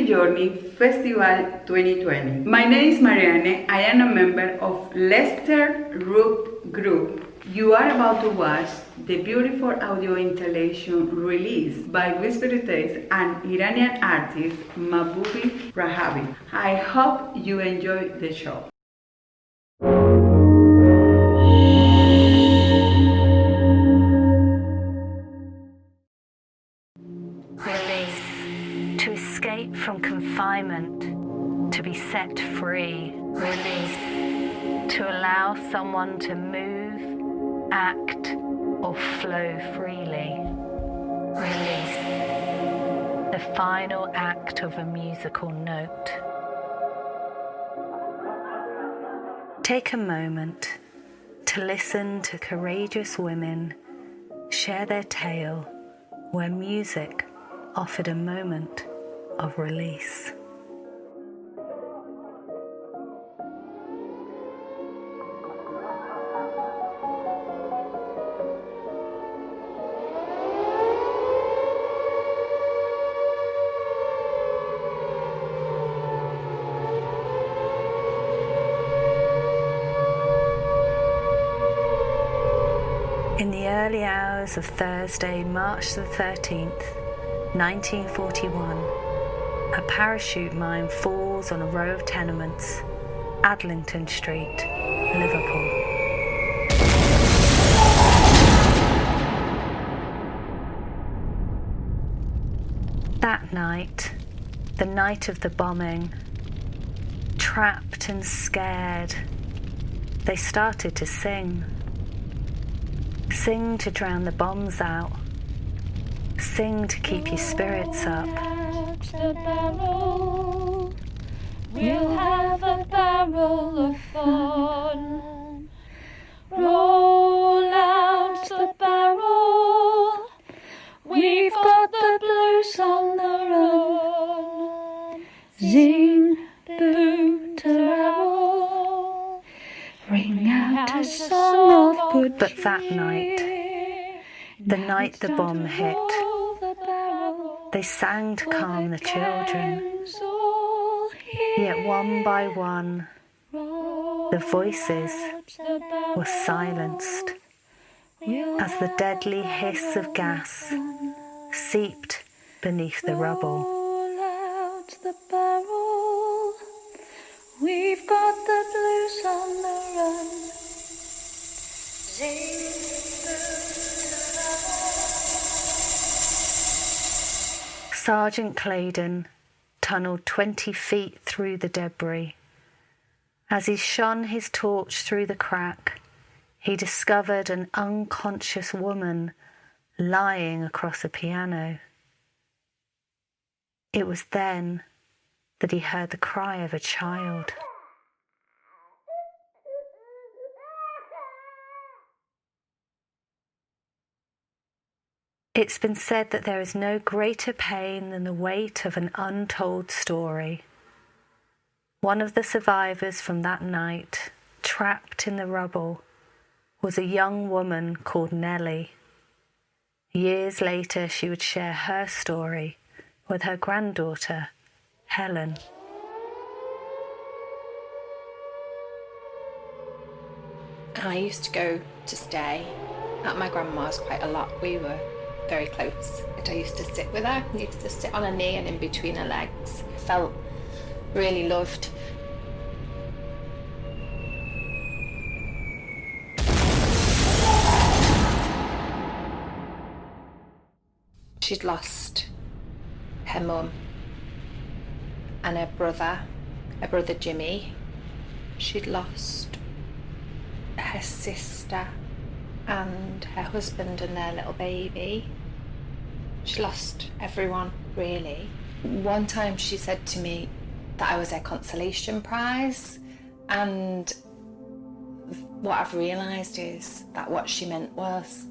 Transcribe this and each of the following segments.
to Journey Festival 2020. My name is Marianne. I am a member of Leicester Root Group. You are about to watch the beautiful audio installation released by Whispered Taste and Iranian artist Mahboobeh Rajabi. I hope you enjoy the show. Release. To escape from confinement, to be set free. Release. To allow someone to move, act, or flow freely. Release. The final act of a musical note. Take a moment to listen to courageous women share their tale where music offered a moment of release. In the early hours of Thursday, March the 13th, 1941, a parachute mine falls on a row of tenements, Adlington Street, Liverpool. That night, the night of the bombing, trapped and scared, they started to sing. Sing to drown the bombs out. Sing to keep your spirits up. The barrel. We'll have a barrel of fun. Roll out the barrel. We've got the blues on the run. Zing, boom, tararel. Ring out a song of good. But that night, the night the bomb hit, they sang to calm the children. Yet one by one, the voices were silenced as the deadly hiss of gas seeped beneath the rubble. We've got the blues on the run. Sergeant Claydon tunnelled 20 feet through the debris. As he shone his torch through the crack, he discovered an unconscious woman lying across a piano. It was then that he heard the cry of a child. It's been said that there is no greater pain than the weight of an untold story. One of the survivors from that night, trapped in the rubble, was a young woman called Nellie. Years later, she would share her story with her granddaughter, Helen. I used to go to stay at my grandma's quite a lot. We were very close. I used to sit with her. I used to sit on her knee and in between her legs. Felt really loved. She'd lost her mum and her brother Jimmy. She'd lost her sister and her husband and their little baby. She lost everyone, really. One time she said to me that I was her consolation prize, and what I've realised is that what she meant was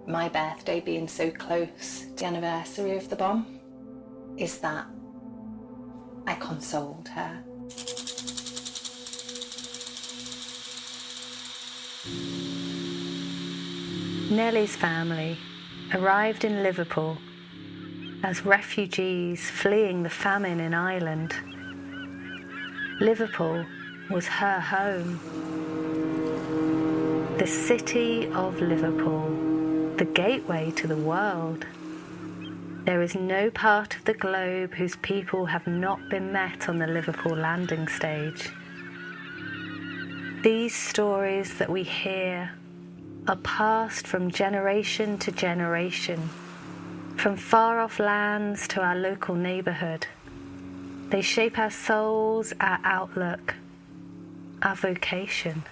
my birthday being so close to the anniversary of the bomb is that I consoled her. Nellie's family arrived in Liverpool as refugees fleeing the famine in Ireland. Liverpool was her home. The city of Liverpool, the gateway to the world. There is no part of the globe whose people have not been met on the Liverpool landing stage. These stories that we hear are passed from generation to generation, from far-off lands to our local neighbourhood. They shape our souls, our outlook, our vocation.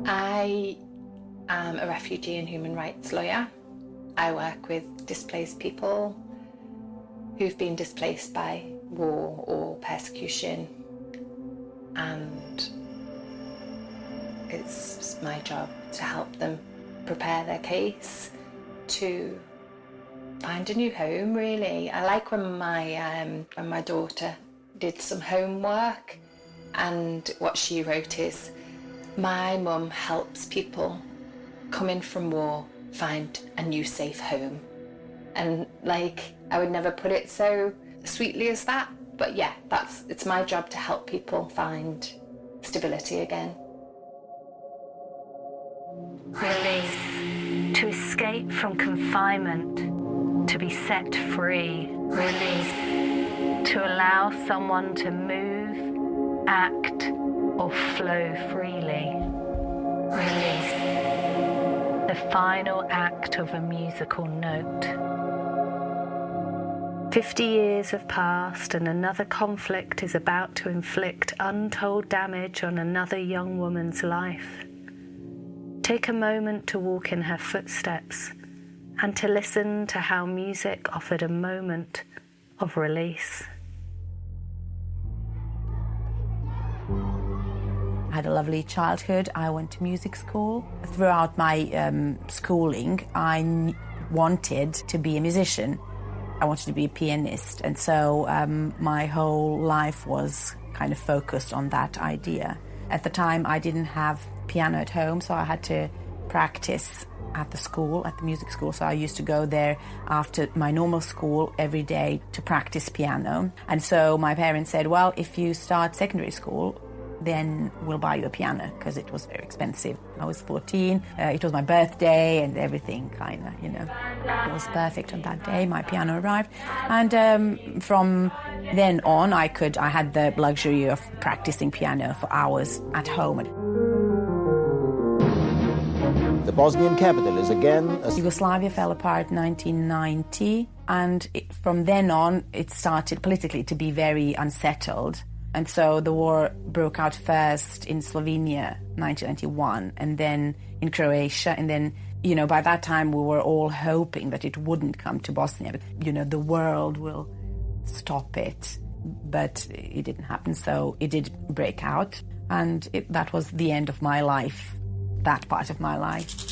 I am a refugee and human rights lawyer. I work with displaced people who've been displaced by war or persecution, and it's my job to help them prepare their case to find a new home, really. I like when my daughter did some homework, and what she wrote is, my mum helps people coming from war find a new safe home. And I would never put it so sweetly as that, but yeah, it's my job to help people find stability again. Release. To escape from confinement, to be set free. Release. To allow someone to move, act, or flow freely. Release. The final act of a musical note. 50 years have passed and another conflict is about to inflict untold damage on another young woman's life. Take a moment to walk in her footsteps and to listen to how music offered a moment of release. I had a lovely childhood. I went to music school. Throughout my schooling, I wanted to be a musician. I wanted to be a pianist, and so my whole life was kind of focused on that idea. At the time, I didn't have piano at home, so I had to practice at the school, at the music school. So I used to go there after my normal school every day to practice piano. And so my parents said, well, if you start secondary school, then we'll buy you a piano, because it was very expensive. I was 14, it was my birthday and everything kind of, It was perfect on that day, my piano arrived. And from then on, I had the luxury of practicing piano for hours at home. The Bosnian capital is again... Yugoslavia fell apart in 1990, and from then on, it started politically to be very unsettled. And so the war broke out first in Slovenia, 1991, and then in Croatia. And then, by that time we were all hoping that it wouldn't come to Bosnia. The world will stop it. But it didn't happen, so it did break out. And that was the end of my life, that part of my life.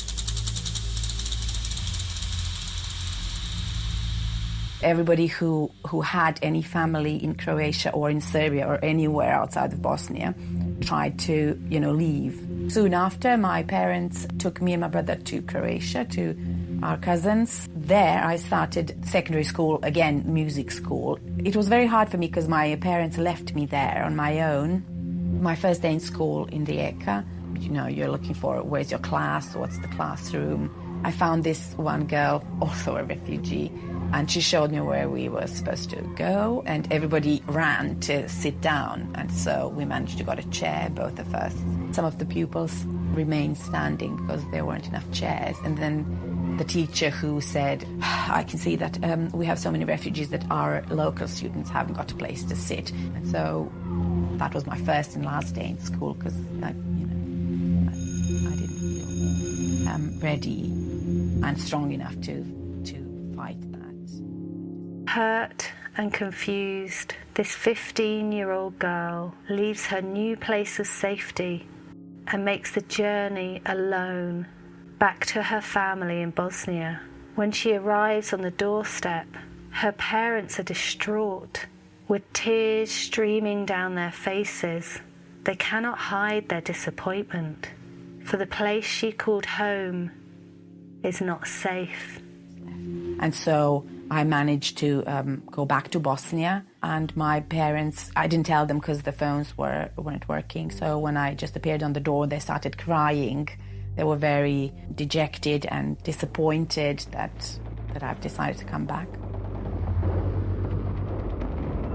Everybody who had any family in Croatia or in Serbia or anywhere outside of Bosnia tried to, leave. Soon after, my parents took me and my brother to Croatia, to our cousins. There, I started secondary school, again, music school. It was very hard for me because my parents left me there on my own. My first day in school in Rijeka, you're looking for where's your class, what's the classroom. I found this one girl, also a refugee, and she showed me where we were supposed to go, and everybody ran to sit down, and so we managed to get a chair, both of us. Some of the pupils remained standing because there weren't enough chairs, and then the teacher who said, I can see that we have so many refugees that our local students haven't got a place to sit. And so that was my first and last day in school, because I didn't feel ready and strong enough to fight that. Hurt and confused, this 15-year-old girl leaves her new place of safety and makes the journey alone back to her family in Bosnia. When she arrives on the doorstep, her parents are distraught, with tears streaming down their faces. They cannot hide their disappointment. For the place she called home is not safe. And so I managed to go back to Bosnia, and my parents, I didn't tell them because the phones weren't working. So when I just appeared on the door, they started crying. They were very dejected and disappointed that I've decided to come back.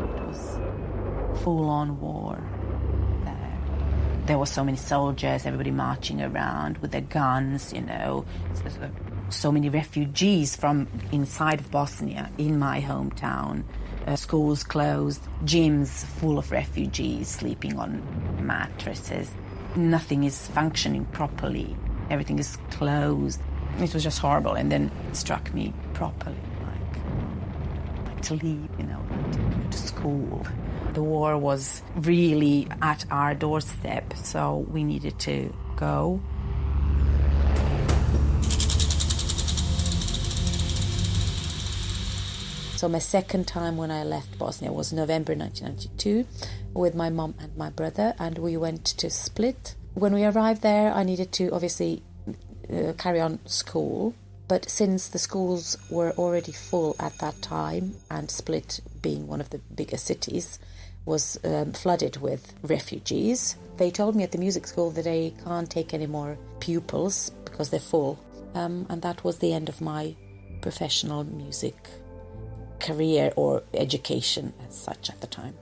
It was full-on war there. There were so many soldiers, everybody marching around with their guns, you know. So many refugees from inside of Bosnia, in my hometown. Schools closed, gyms full of refugees sleeping on mattresses. Nothing is functioning properly. Everything is closed. It was just horrible, and then it struck me properly, like to leave, you know, to go to school. The war was really at our doorstep, so we needed to go. So my second time when I left Bosnia was November 1992 with my mom and my brother, and we went to Split. When we arrived there, I needed to obviously carry on school, but since the schools were already full at that time, and Split, being one of the bigger cities, was flooded with refugees, they told me at the music school that they can't take any more pupils because they're full. And that was the end of my professional music career or education as such at the time.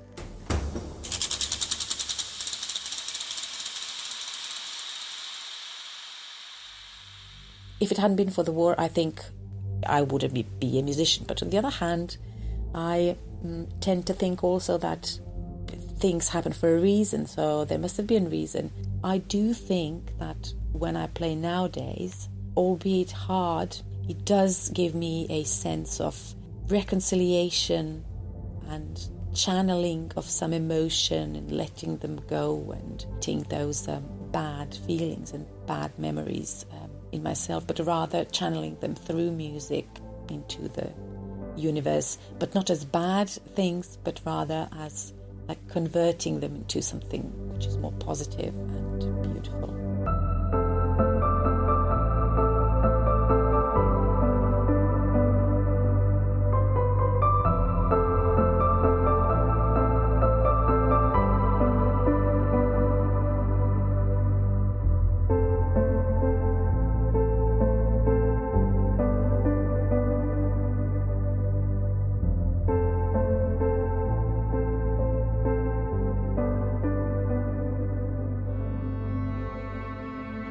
If it hadn't been for the war, I think I wouldn't be a musician. But on the other hand, I tend to think also that things happen for a reason, so there must have been a reason. I do think that when I play nowadays, albeit hard, it does give me a sense of reconciliation and channeling of some emotion and letting them go and letting those bad feelings and bad memories in myself, but rather channeling them through music into the universe, but not as bad things, but rather as like converting them into something which is more positive and beautiful.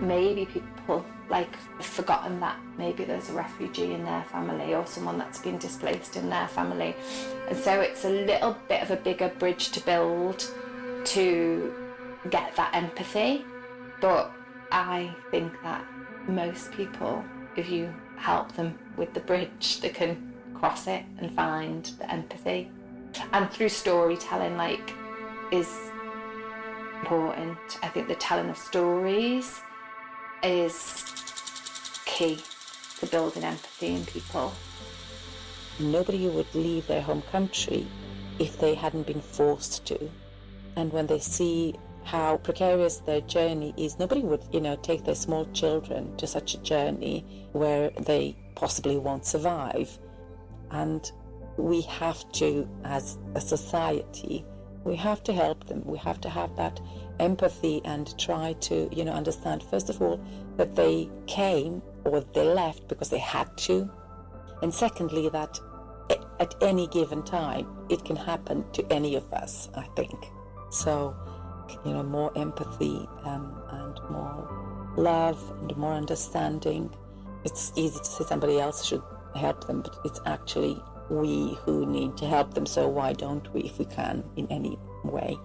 Maybe people have forgotten that maybe there's a refugee in their family or someone that's been displaced in their family, and so it's a little bit of a bigger bridge to build to get that empathy. But I think that most people, if you help them with the bridge, they can cross it and find the empathy. And through storytelling is important. I think the telling of stories is key to building empathy in people. Nobody would leave their home country if they hadn't been forced to. And when they see how precarious their journey is, nobody would, take their small children to such a journey where they possibly won't survive. And we have to, as a society, we have to help them. We have to have that empathy and try to, understand, first of all, that they came or they left because they had to. And secondly, that at any given time, it can happen to any of us, I think. So, more empathy and more love and more understanding. It's easy to say somebody else should help them, but it's actually we who need to help them. So why don't we, if we can, in any way?